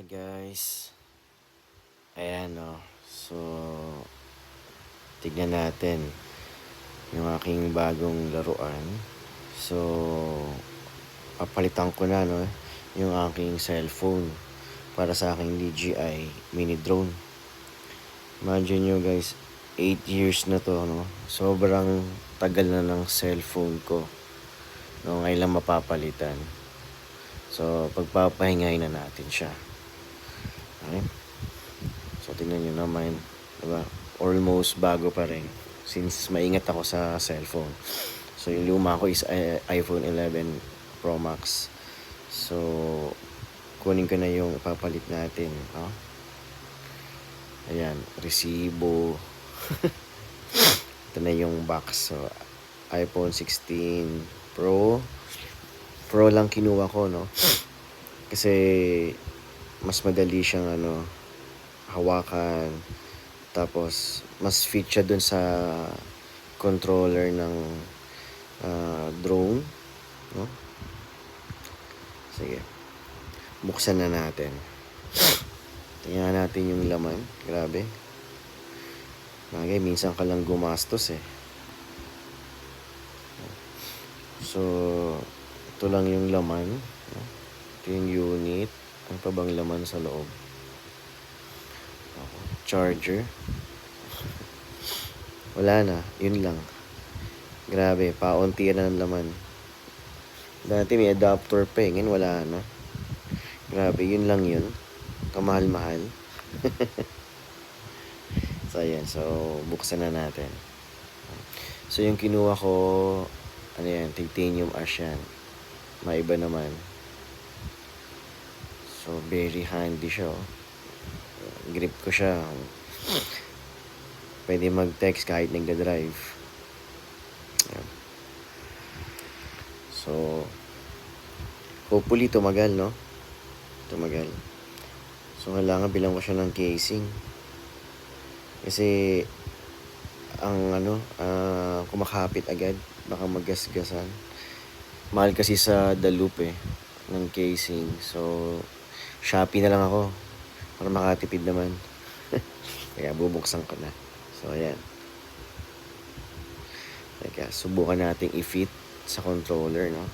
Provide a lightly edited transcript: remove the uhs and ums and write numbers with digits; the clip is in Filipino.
Guys, ayan o. So, tignan natin yung aking bagong laruan. So, papalitan ko na no, yung aking cellphone para sa aking DJI mini drone. Imagine nyo guys, 8 years na to, no? Sobrang tagal na ng cellphone ko. No, ngayon lang mapapalitan. So, pagpapahingayin na natin siya. Okay? So, tingnan nyo naman. Diba? Almost bago pa rin. Since maingat ako sa cellphone. So, yung luma ko is iPhone 11 Pro Max. So, kunin ko na yung ipapalit natin. No? Ayan. Resibo. Ito na yung box. So, iPhone 16 Pro. Pro lang kinuha ko, no? Kasi, mas madali siyang, hawakan. Tapos, mas fit siya dun sa controller ng drone. No? Sige. Buksan na natin. Tingnan natin yung laman. Grabe. Bagay, minsan ka lang gumastos eh. So, ito lang yung laman. Ito yung unit. Ano pa bang laman sa loob? Charger. Wala na. Yun lang. Grabe. Paunti na ng laman. Dati may adapter pa eh. Ngayon wala na. Grabe. Yun lang yun. Kamahal-mahal. So, ayan. So, buksan na natin. So, yung kinuha ko, ano yan, titanium ash yan. Maiba naman. So, very handy siya. Oh. Grip ko siya. Pwede mag-text kahit nagda-drive. Ayan. So, hopefully tumagal, no? Tumagal. So, kailangan bilang ko siya ng casing. Kasi, ang kumakapit agad. Baka maggasgasan. Mahal kasi sa The Loop eh. Ng casing. So, Shopee na lang ako. Para makatipid naman. Kaya bubuksan ko na. So, ayan. Teka, subukan nating i-fit sa controller, no?